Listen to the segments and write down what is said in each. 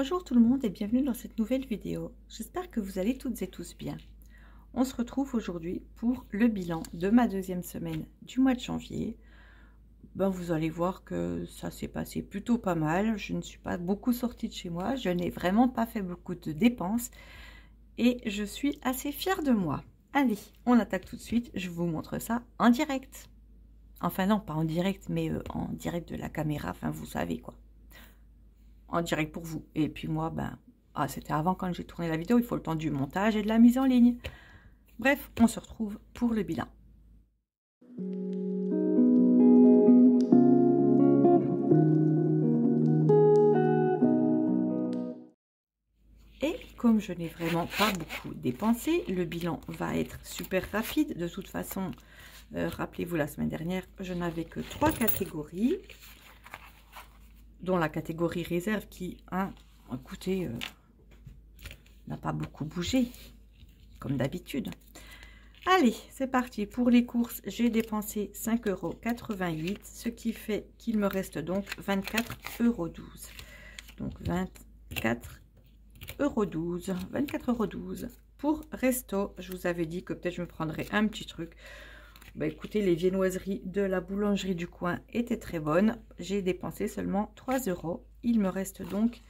Bonjour tout le monde et bienvenue dans cette nouvelle vidéo. J'espère que vous allez toutes et tous bien. On se retrouve aujourd'hui pour le bilan de ma deuxième semaine du mois de janvier. Vous allez voir que ça s'est passé plutôt pas mal. Je ne suis pas beaucoup sortie de chez moi. Je n'ai vraiment pas fait beaucoup de dépenses. Et je suis assez fière de moi. Allez, on attaque tout de suite. Je vous montre ça en direct. Enfin non, pas en direct, mais en direct de la caméra. Enfin, vous savez quoi. En direct pour vous. Et puis moi, c'était avant quand j'ai tourné la vidéo. Il faut le temps du montage et de la mise en ligne. Bref, on se retrouve pour le bilan. Et comme je n'ai vraiment pas beaucoup dépensé, le bilan va être super rapide. De toute façon, rappelez-vous, la semaine dernière, je n'avais que 3 catégories, dont la catégorie réserve qui, écoutez, n'a pas beaucoup bougé, comme d'habitude. Allez, c'est parti. Pour les courses, j'ai dépensé 5,88 €, ce qui fait qu'il me reste donc 24,12 €. Donc 24,12 €. Pour resto, je vous avais dit que peut-être je me prendrais un petit truc. Écoutez, les viennoiseries de la boulangerie du coin étaient très bonnes. J'ai dépensé seulement 3 €. Il me reste donc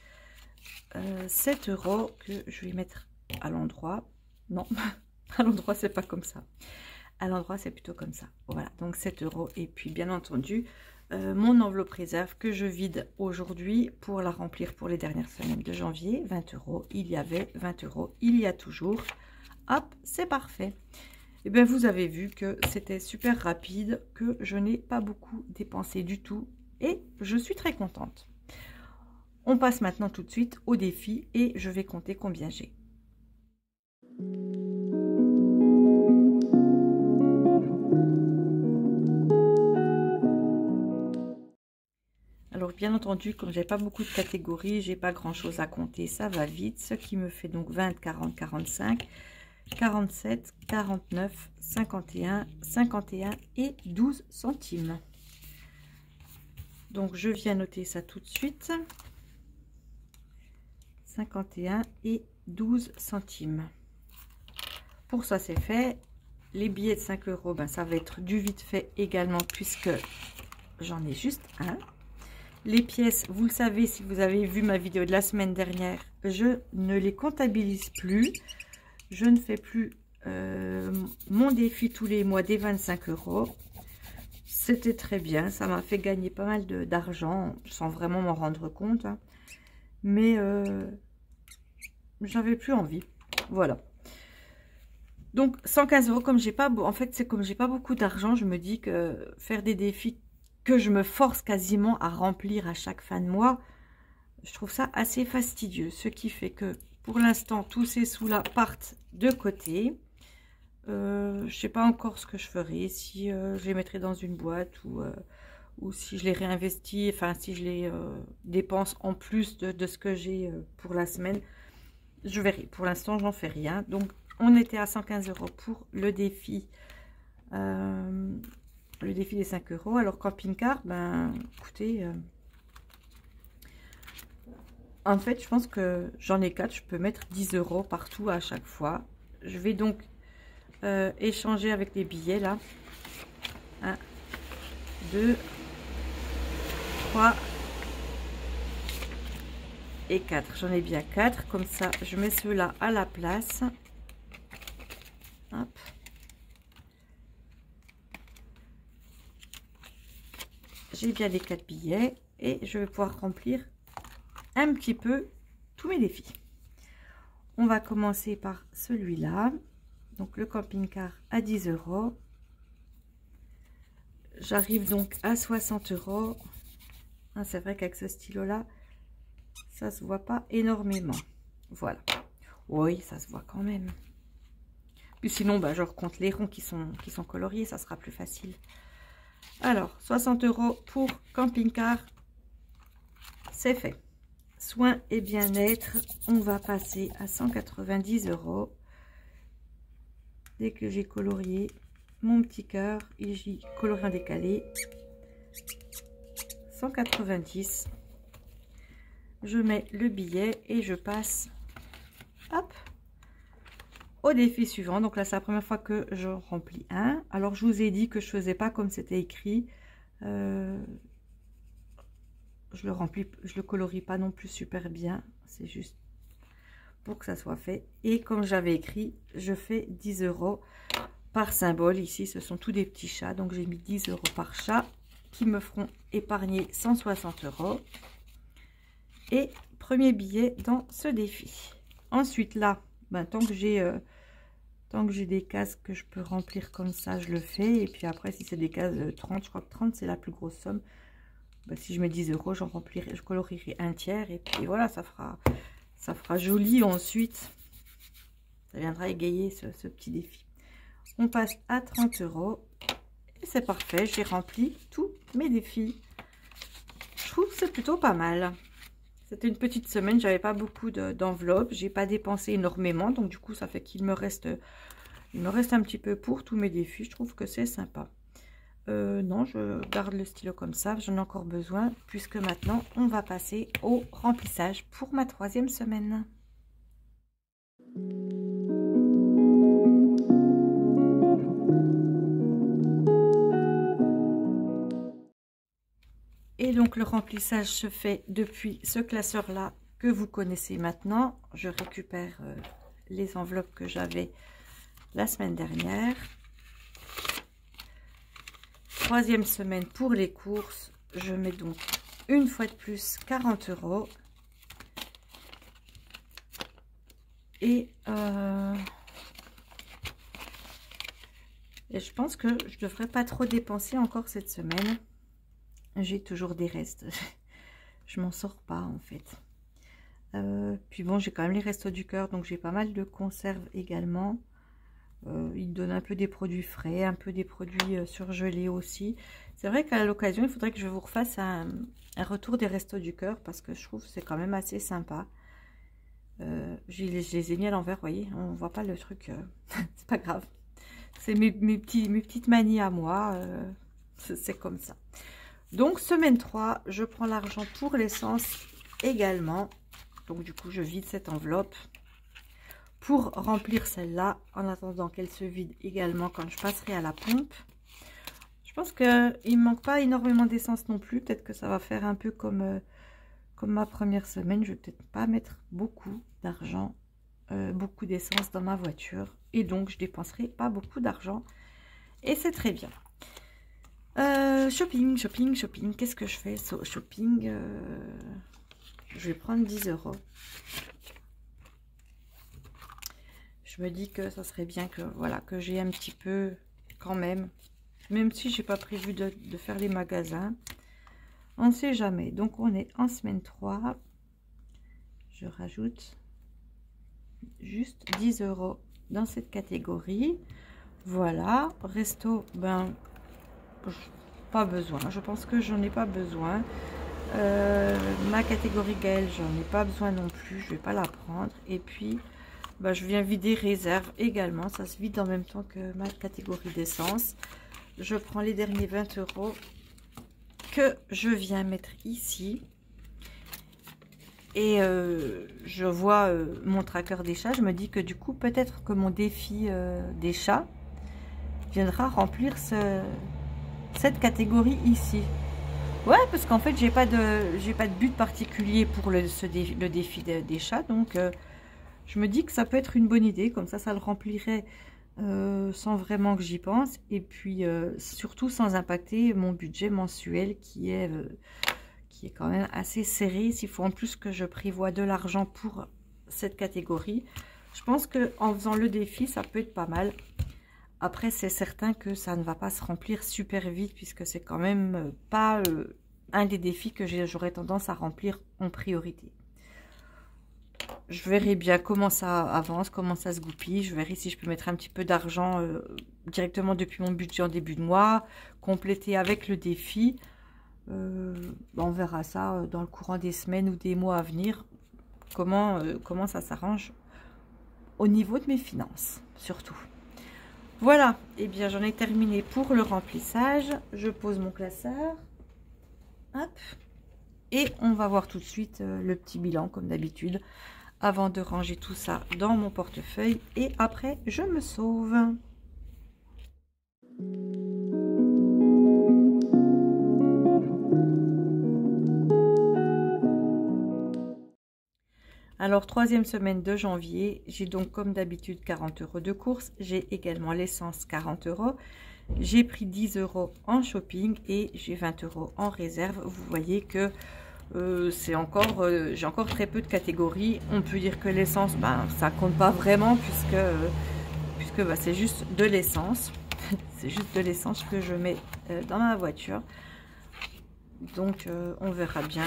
7 € que je vais mettre à l'endroit. Non, à l'endroit, c'est pas comme ça. À l'endroit, c'est plutôt comme ça. Voilà, donc 7 €. Et puis, bien entendu, mon enveloppe réserve que je vide aujourd'hui pour la remplir pour les dernières semaines de janvier. 20 €. Il y avait 20 €. Il y a toujours. Hop, c'est parfait. Et bien, vous avez vu que c'était super rapide, que je n'ai pas beaucoup dépensé du tout. Et je suis très contente. On passe maintenant tout de suite au défi et je vais compter combien j'ai. Alors bien entendu, comme j'ai pas beaucoup de catégories, j'ai pas grand chose à compter, ça va vite, ce qui me fait donc 20, 40, 45, 47, 49, 51, 51 et 12 centimes. Donc je viens noter ça tout de suite. 51 et 12 centimes. Pour ça c'est fait. Les billets de 5 €, ça va être du vite fait également puisque j'en ai juste un. Les pièces, vous le savez si vous avez vu ma vidéo de la semaine dernière, je ne les comptabilise plus. Je ne fais plus mon défi tous les mois des 25 €. C'était très bien, ça m'a fait gagner pas mal d'argent sans vraiment m'en rendre compte. Mais j'avais plus envie. Voilà. Donc 115 €, comme j'ai pas, en fait c'est comme j'ai pas beaucoup d'argent, je me dis que faire des défis que je me force quasiment à remplir à chaque fin de mois, je trouve ça assez fastidieux. Ce qui fait que pour l'instant tous ces sous là partent de côté. Je sais pas encore ce que je ferai, si je les mettrai dans une boîte ou si je les réinvestis, enfin si je les dépense en plus de ce que j'ai pour la semaine. Je verrai. Pour l'instant j'en fais rien. Donc on était à 115 € pour le défi des 5 €. Alors camping-car, écoutez, en fait je pense que j'en ai 4, je peux mettre 10 € partout à chaque fois. Je vais donc échanger avec les billets là. 1, 2, 3 et 4. J'en ai bien 4. Comme ça, je mets ceux-là à la place. Hop. J'ai bien les 4 billets et je vais pouvoir remplir un petit peu tous mes défis. On va commencer par celui-là. Donc le camping-car à 10 €. J'arrive donc à 60 €. C'est vrai qu'avec ce stylo-là, ça se voit pas énormément. Voilà. Oui, ça se voit quand même. Puis sinon, je recompte les ronds qui sont coloriés, ça sera plus facile. Alors, 60 € pour camping-car, c'est fait. Soins et bien-être, on va passer à 190 €. Dès que j'ai colorié mon petit cœur, et j'ai coloré en décalé, 190. je mets le billet et je passe, hop, au défi suivant. Donc là, c'est la première fois que je remplis un. Alors, je vous ai dit que je faisais pas comme c'était écrit. Je le colorie pas non plus super bien. C'est juste pour que ça soit fait. Et comme j'avais écrit, je fais 10 € par symbole. Ici, ce sont tous des petits chats. Donc, j'ai mis 10 € par chat qui me feront épargner 160 €. Et premier billet dans ce défi. Ensuite, là, ben, tant que j'ai des cases que je peux remplir comme ça, je le fais. Et puis après, si c'est des cases 30, je crois que 30, c'est la plus grosse somme. Ben, si je mets 10 €, j'en remplirai, je colorierai un tiers. Et puis voilà, ça fera joli ensuite. Ça viendra égayer ce petit défi. On passe à 30 €. Et c'est parfait, j'ai rempli tous mes défis. Je trouve que c'est plutôt pas mal. C'était une petite semaine, j'avais pas beaucoup d'enveloppes, j'ai pas dépensé énormément, donc du coup ça fait qu'il me reste un petit peu pour tous mes défis. Je trouve que c'est sympa. Non, je garde le stylo comme ça, j'en ai encore besoin, puisque maintenant on va passer au remplissage pour ma 3e semaine. Et donc le remplissage se fait depuis ce classeur là que vous connaissez maintenant. Je récupère les enveloppes que j'avais la semaine dernière. 3e semaine pour les courses. Je mets donc une fois de plus 40 €. Et je pense que je ne devrais pas trop dépenser encore cette semaine. J'ai toujours des restes. Je m'en sors pas en fait. Puis bon, j'ai quand même les restos du cœur, donc j'ai pas mal de conserves également. Ils donnent un peu des produits frais, un peu des produits surgelés aussi. C'est vrai qu'à l'occasion, il faudrait que je vous refasse un retour des restos du cœur, parce que je trouve que c'est quand même assez sympa. Je les ai mis à l'envers, vous voyez, on voit pas le truc. C'est pas grave. C'est mes petites manies à moi. C'est comme ça. Donc, semaine 3, je prends l'argent pour l'essence également. Donc, du coup, je vide cette enveloppe pour remplir celle-là, en attendant qu'elle se vide également quand je passerai à la pompe. Je pense qu'il ne manque pas énormément d'essence non plus. Peut-être que ça va faire un peu comme ma première semaine. Je vais peut-être pas mettre beaucoup d'argent, beaucoup d'essence dans ma voiture. Et donc, je dépenserai pas beaucoup d'argent. Et c'est très bien. Shopping. Qu'est-ce que je fais? Shopping, je vais prendre 10 €. Je me dis que ça serait bien que, voilà, que j'ai un petit peu quand même si j'ai pas prévu de faire les magasins. On ne sait jamais. Donc, on est en semaine 3. Je rajoute juste 10 € dans cette catégorie. Voilà. Resto, ben... pas besoin, je pense que j'en ai pas besoin. Ma catégorie Gaël, j'en ai pas besoin non plus, je vais pas la prendre. Et puis bah, je viens vider réserve également, ça se vide en même temps que ma catégorie d'essence. Je prends les derniers 20 € que je viens mettre ici. Et je vois mon tracker des chats, je me dis que du coup peut-être que mon défi des chats viendra remplir cette catégorie ici. Ouais, parce qu'en fait j'ai pas de but particulier pour le défi des chats, donc je me dis que ça peut être une bonne idée, comme ça le remplirait sans vraiment que j'y pense, et puis surtout sans impacter mon budget mensuel qui est quand même assez serré. S'il faut en plus que je prévoie de l'argent pour cette catégorie, je pense que en faisant le défi ça peut être pas mal. Après, c'est certain que ça ne va pas se remplir super vite, puisque c'est quand même pas un des défis que j'aurais tendance à remplir en priorité. Je verrai bien comment ça avance, comment ça se goupille. Je verrai si je peux mettre un petit peu d'argent directement depuis mon budget en début de mois, compléter avec le défi. On verra ça dans le courant des semaines ou des mois à venir, comment ça s'arrange au niveau de mes finances, surtout. Voilà, et bien j'en ai terminé pour le remplissage. Je pose mon classeur. Hop. Et on va voir tout de suite le petit bilan comme d'habitude, avant de ranger tout ça dans mon portefeuille. Et après, je me sauve. Alors, troisième semaine de janvier, j'ai donc comme d'habitude 40 € de courses. J'ai également l'essence 40 €. J'ai pris 10 € en shopping et j'ai 20 € en réserve. Vous voyez que j'ai encore très peu de catégories. On peut dire que l'essence, ça compte pas vraiment puisque c'est juste de l'essence. C'est juste de l'essence que je mets dans ma voiture. Donc, on verra bien.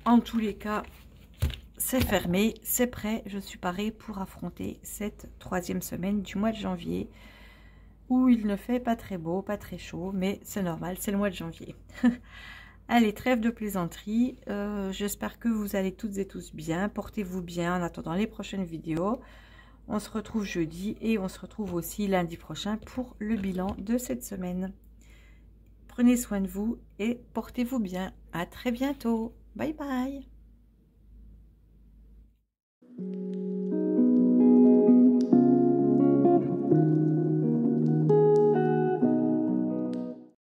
En tous les cas, c'est fermé, c'est prêt, je suis parée pour affronter cette troisième semaine du mois de janvier où il ne fait pas très beau, pas très chaud, mais c'est normal, c'est le mois de janvier. Allez, trêve de plaisanterie, j'espère que vous allez toutes et tous bien, portez-vous bien en attendant les prochaines vidéos. On se retrouve jeudi et on se retrouve aussi lundi prochain pour le bilan de cette semaine. Prenez soin de vous et portez-vous bien, à très bientôt, bye bye.